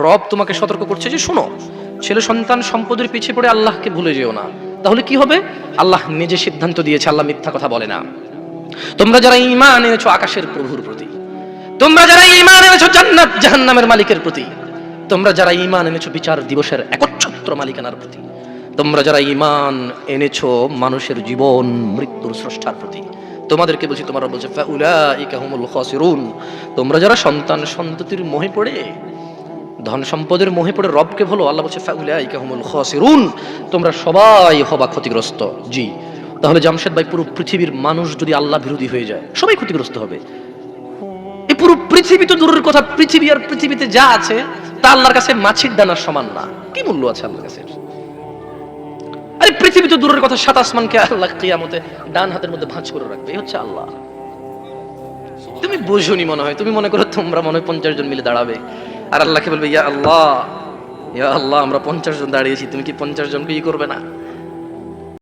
রব তোমাকে সতর্ক করছে যে শোনো, ছেলে সন্তান সম্পদের পিছিয়ে পড়ে আল্লাহকে ভুলে যেও না। তাহলে কি হবে? আল্লাহ নিজে সিদ্ধান্ত দিয়েছে, আল্লাহ মিথ্যা কথা বলে না। তোমরা যারা ঈমান এনেছো আকাশের প্রভুর প্রতি, তোমরা যারা ঈমান এনেছো জান্নাত জাহান্নামের মালিকের প্রতি, তোমরা যারা ঈমান এনেছো বিচার দিবসের একচ্ছত্র মালিকানার প্রতি, তোমরা যারা ঈমান এনেছো মানুষের জীবন মৃত্যুর স্রষ্টার প্রতি, তোমাদেরকে বলছি, তোমরা বলছে ফাউলাইকা হুমুল খাসিরুন, তোমরা যারা সন্তান সন্ততির মোহে পড়ে, ধন সম্পদের মোহে পড়ে রবকে ভুলো, আল্লাহ বলছে ফাউলাইকা হুমুল খাসিরুন, তোমরা সবাই হবা ক্ষতিগ্রস্ত। জি, তাহলে জামশেদ ভাই, পুরো পৃথিবীর মানুষ যদি আল্লাহ বিরোধী হয়ে যায়, সবাই ক্ষতিগ্রস্ত হবে। এই পুরো পৃথিবী তো দূরের কথা, পৃথিবী আর পৃথিবীতে যা আছে তা আল্লাহর কাছে মাছির দানার সমান না। কি মূল্য আছে আল্লাহর কাছে? আরে পৃথিবী তো দূরের কথা, সাত আসমানকে আল্লাহ কিয়ামতে ডান হাতের মধ্যে ভাঁজ করে রাখবে, এই হচ্ছে আল্লাহ। তুমি বুঝুনি মনে হয়, তুমি মনে করো তোমরা মনে হয় 50 জন মিলে দাঁড়াবে আর আল্লাহকে বলবে ইয়া আল্লাহ, ইয়া আল্লাহ, আমরা 50 জন দাঁড়িয়েছি, তুমি কি 50 জনকে করবে না?